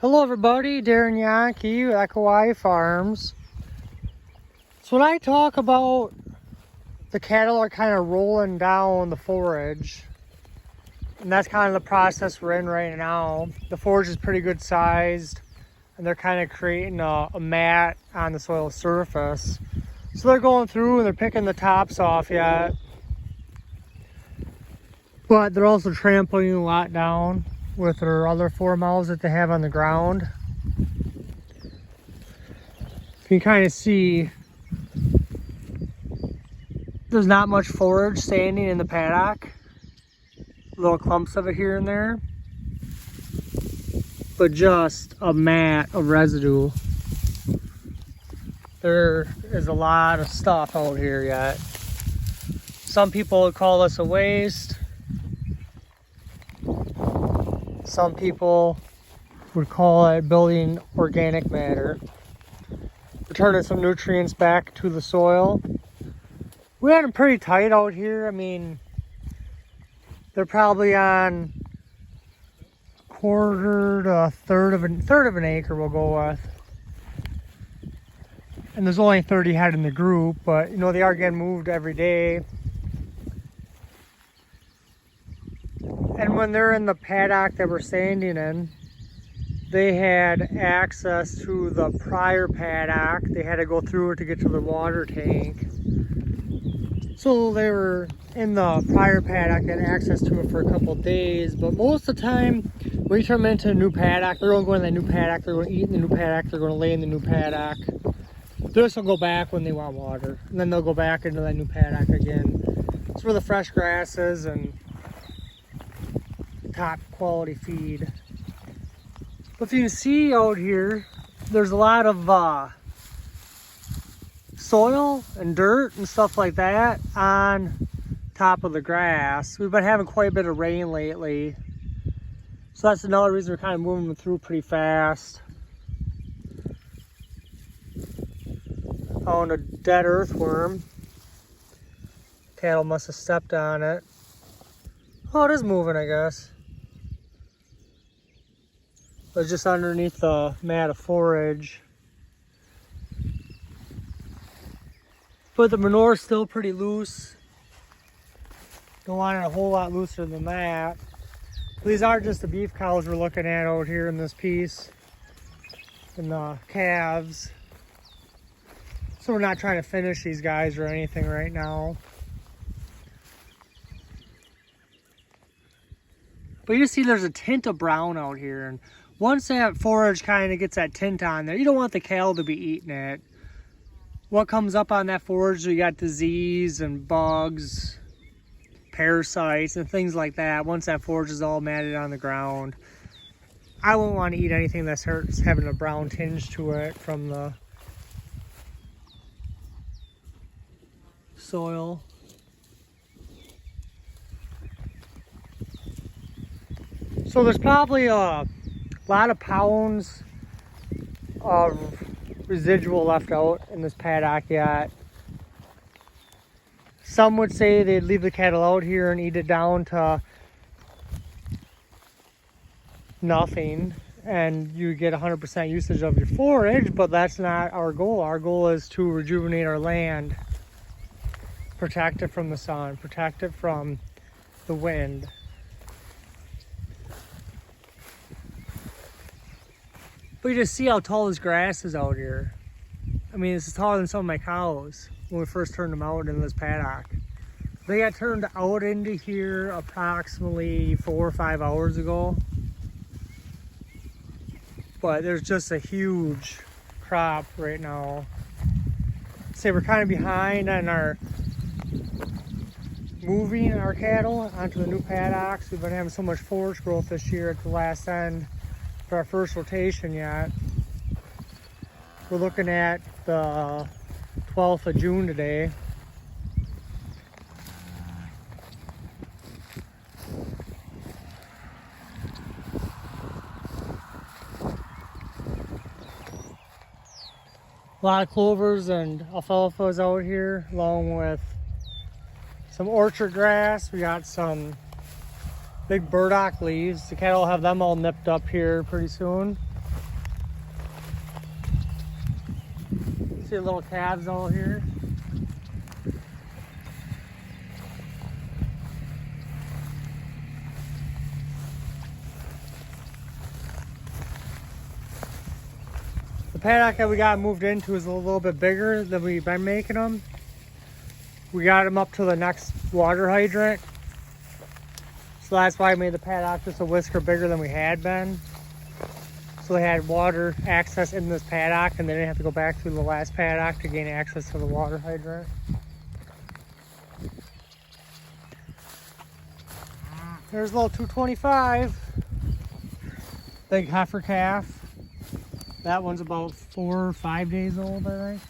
Hello everybody, Darren Yankee, Echo Farms. So when I talk about the cattle are kind of rolling down the forage, and that's kind of the process we're in right now. The forage is pretty good sized, and they're kind of creating a mat on the soil surface. So they're going through and they're picking the tops off yet, but they're also trampling a lot down with their other 4 mouths that they have on the ground. You can kind of see there's not much forage standing in the paddock. Little clumps of it here and there, but just a mat of residue. There is a lot of stuff out here yet. Some people would call this a waste. Some people would call it building organic matter. Returning some nutrients back to the soil. We had them pretty tight out here. I mean, they're probably on quarter to a third of an acre we'll go with. And there's only 30 head in the group, but you know, they are getting moved every day. And when they're in the paddock that we're standing in, they had access to the prior paddock. They had to go through it to get to the water tank. So they were in the prior paddock, had access to it for a couple days. But most of the time, when you turn them into a new paddock, they're going to go in that new paddock, they're going to eat in the new paddock, they're going to lay in the new paddock. They'll just go back when they want water. And then they'll go back into that new paddock again. It's where the fresh grasses and top quality feed. But if you can see out here, there's a lot of soil and dirt and stuff like that on top of the grass. We've been having quite a bit of rain lately, so that's another reason we're kind of moving them through pretty fast. Found a dead earthworm. Cattle must have stepped on it. Oh, it is moving, I guess. But just underneath the mat of forage. But the manure is still pretty loose. Don't want it a whole lot looser than that. These are just the beef cows we're looking at out here in this piece. And the calves. So we're not trying to finish these guys or anything right now. But you see there's a tint of brown out here. And once that forage kind of gets that tint on there, you don't want the cattle to be eating it. What comes up on that forage, you got disease and bugs, parasites and things like that. Once that forage is all matted on the ground, I wouldn't want to eat anything that's having a brown tinge to it from the soil. So there's probably a lot of pounds of residual left out in this paddock yet. Some would say they'd leave the cattle out here and eat it down to nothing and you get 100% usage of your forage, but that's not our goal. Our goal is to rejuvenate our land, protect it from the sun, protect it from the wind. But you just see how tall this grass is out here. I mean, this is taller than some of my cows when we first turned them out in this paddock. They got turned out into here approximately 4 or 5 hours ago. But there's just a huge crop right now. Say we're kind of behind on our moving our cattle onto the new paddocks. We've been having so much forage growth this year at the last end for our first rotation yet. We're looking at the 12th of June today. A lot of clovers and alfalfas out here, along with some orchard grass. We got some big burdock leaves. The cattle will have them all nipped up here pretty soon. See the little calves all here. The paddock that we got moved into is a little bit bigger than we've been making them. We got them up to the next water hydrant. So that's why I made the paddock just a whisker bigger than we had been. So they had water access in this paddock and they didn't have to go back through the last paddock to gain access to the water hydrant. There's a little 225. Big heifer calf. That one's about 4 or 5 days old, I think.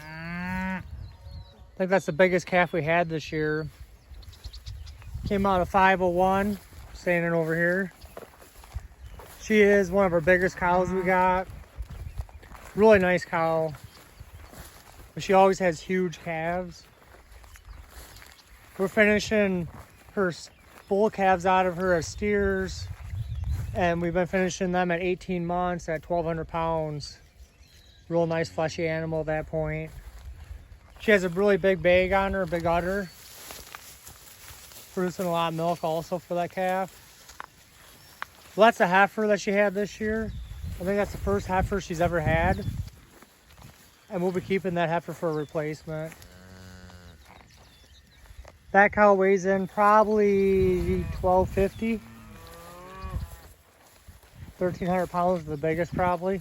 I think that's the biggest calf we had this year. Came out of 501, standing over here. She is one of our biggest cows we got. Really nice cow. But she always has huge calves. We're finishing her bull calves out of her as steers. And we've been finishing them at 18 months at 1,200 pounds. Real nice fleshy animal at that point. She has a really big bag on her, a big udder. Producing a lot of milk also for that calf. Well, that's a heifer that she had this year. I think that's the first heifer she's ever had. And we'll be keeping that heifer for a replacement. That cow weighs in probably 1,250. 1,300 pounds, the biggest probably.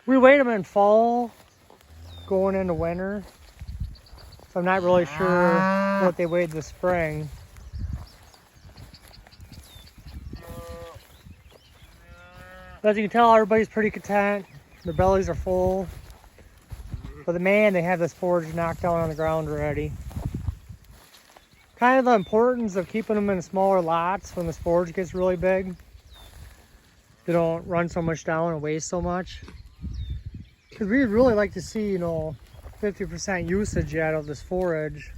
We weighed them in fall, going into winter. So I'm not really sure what they weighed this spring. But as you can tell, everybody's pretty content. Their bellies are full. But they have this forage knocked down on the ground already. Kind of the importance of keeping them in smaller lots when this forage gets really big. They don't run so much down and waste so much. Because we'd really like to see, 50% usage out of this forage.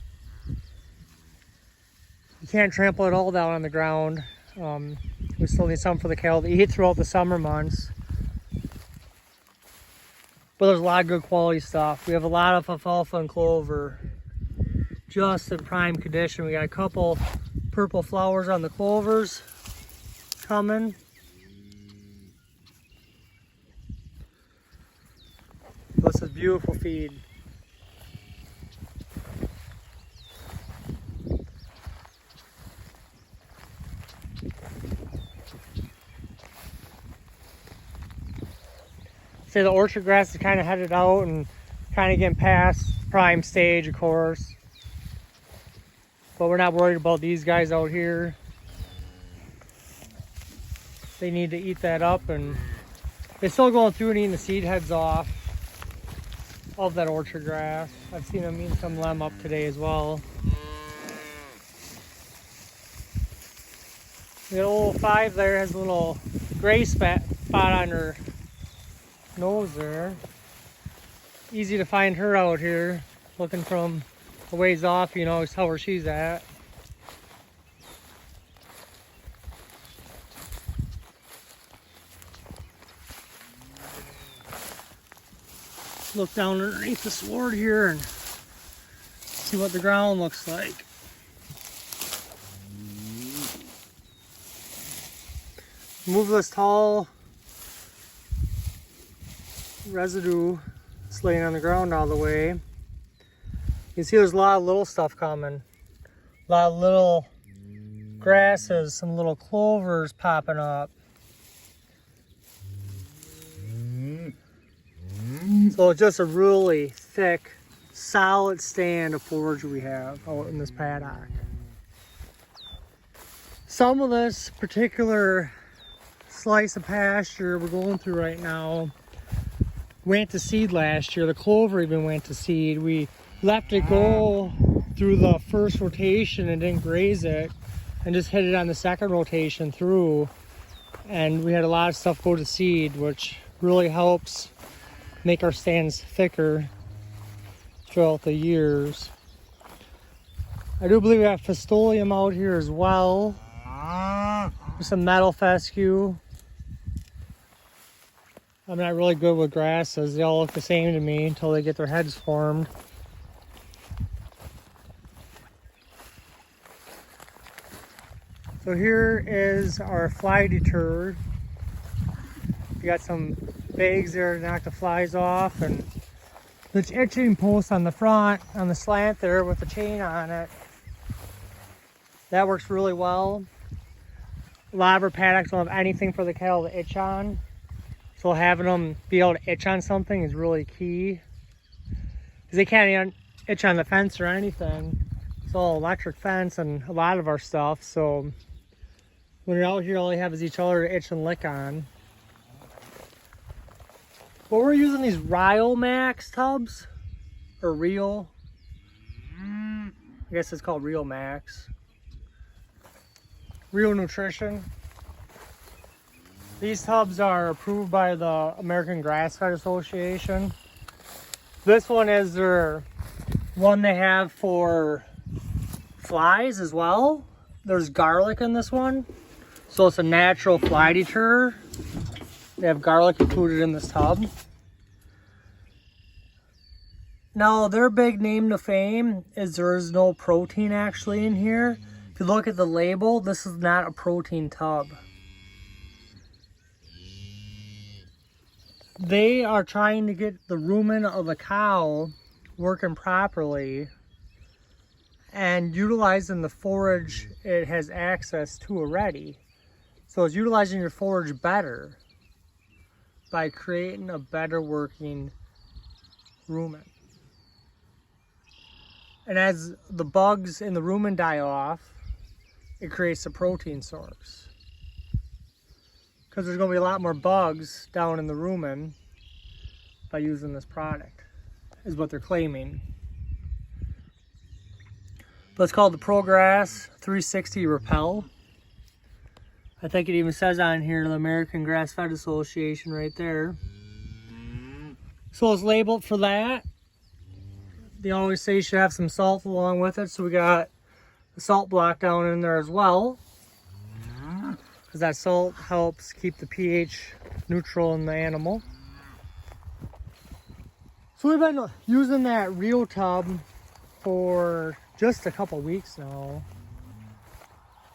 You can't trample it all down on the ground. We still need some for the cattle to eat throughout the summer months. But there's a lot of good quality stuff. We have a lot of alfalfa and clover. Just in prime condition. We got a couple purple flowers on the clovers coming. This is beautiful feed. Say the orchard grass is kind of headed out and kind of getting past prime stage, of course. But we're not worried about these guys out here. They need to eat that up, and they're still going through and eating the seed heads off of that orchard grass. I've seen them eating some lemon up today as well. The old 05 there has a little gray spot on her nose there. Easy to find her out here. Looking from a ways off, you can always tell where she's at. Look down underneath the sward here and see what the ground looks like. Move this tall residue that's laying on the ground all the way. You can see there's a lot of little stuff coming. A lot of little grasses, some little clovers popping up. So it's just a really thick, solid stand of forage we have out in this paddock. Some of this particular slice of pasture we're going through right now went to seed last year. The clover even went to seed. We left it go through the first rotation and didn't graze it and just hit it on the second rotation through. And we had a lot of stuff go to seed, which really helps make our stands thicker throughout the years. I do believe we have Fistolium out here as well. Some metal fescue. I'm not really good with grasses. They all look the same to me until they get their heads formed. So here is our fly deterrent. We got some bags there to knock the flies off, and this itching post on the front, on the slant there with the chain on it. That works really well. A lot of our paddocks don't have anything for the cattle to itch on. So having them be able to itch on something is really key. Because they can't even itch on the fence or anything. It's all electric fence and a lot of our stuff. So when you're out here, all you have is each other to itch and lick on. But we're using these Rio Max tubs. Or Rio. I guess it's called Rio Max. Real Nutrition. These tubs are approved by the American Grass-Fed Association. This one is their one they have for flies as well. There's garlic in this one. So it's a natural fly deterrent. They have garlic included in this tub. Now their big name to fame is there is no protein actually in here. If you look at the label, this is not a protein tub. They are trying to get the rumen of a cow working properly and utilizing the forage it has access to already. So it's utilizing your forage better by creating a better working rumen. And as the bugs in the rumen die off, it creates a protein source. Because there's going to be a lot more bugs down in the rumen by using this product, is what they're claiming. But it's called the ProGrass 360 Repel. I think it even says on here the American Grass-Fed Association right there. So it's labeled for that. They always say you should have some salt along with it, so we got the salt block down in there as well. Because that salt helps keep the pH neutral in the animal. So we've been using that Rio tub for just a couple weeks now.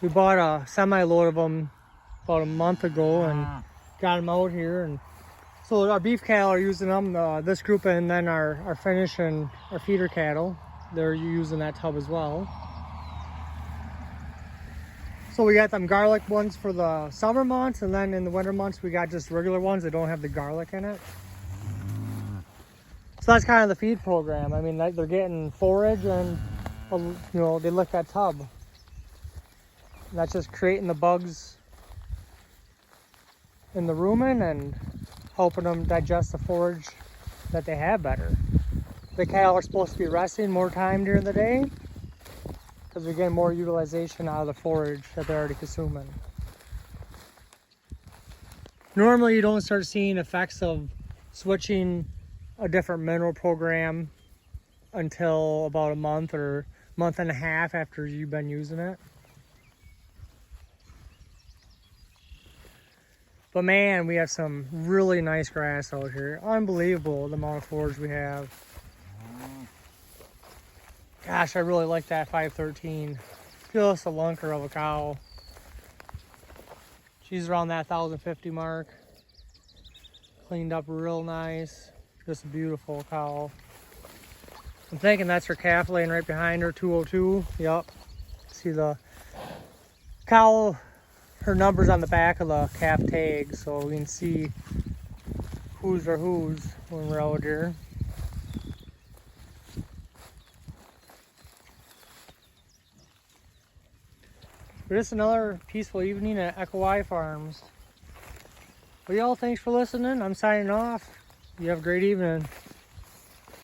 We bought a semi-load of them about a month ago and got them out here. And so our beef cattle are using them, this group, and then our finish and our feeder cattle, they're using that tub as well. So we got them garlic ones for the summer months, and then in the winter months we got just regular ones that don't have the garlic in it. So that's kind of the feed program. I mean, they're getting forage and, you know, they lick that tub. And that's just creating the bugs in the rumen and helping them digest the forage that they have better. The cattle are supposed to be resting more time during the day, because we're getting more utilization out of the forage that they're already consuming. Normally you don't start seeing effects of switching a different mineral program until about a month or month and a half after you've been using it. But man, we have some really nice grass out here. Unbelievable the amount of forage we have. Gosh, I really like that 513. Just a lunker of a cow. She's around that 1,050 mark. Cleaned up real nice. Just a beautiful cow. I'm thinking that's her calf laying right behind her, 202. Yep. See the cow, her number's on the back of the calf tag, so we can see whose are whose when we're out here. But it's another peaceful evening at Echo Y Farms. Well, y'all, thanks for listening. I'm signing off. You have a great evening.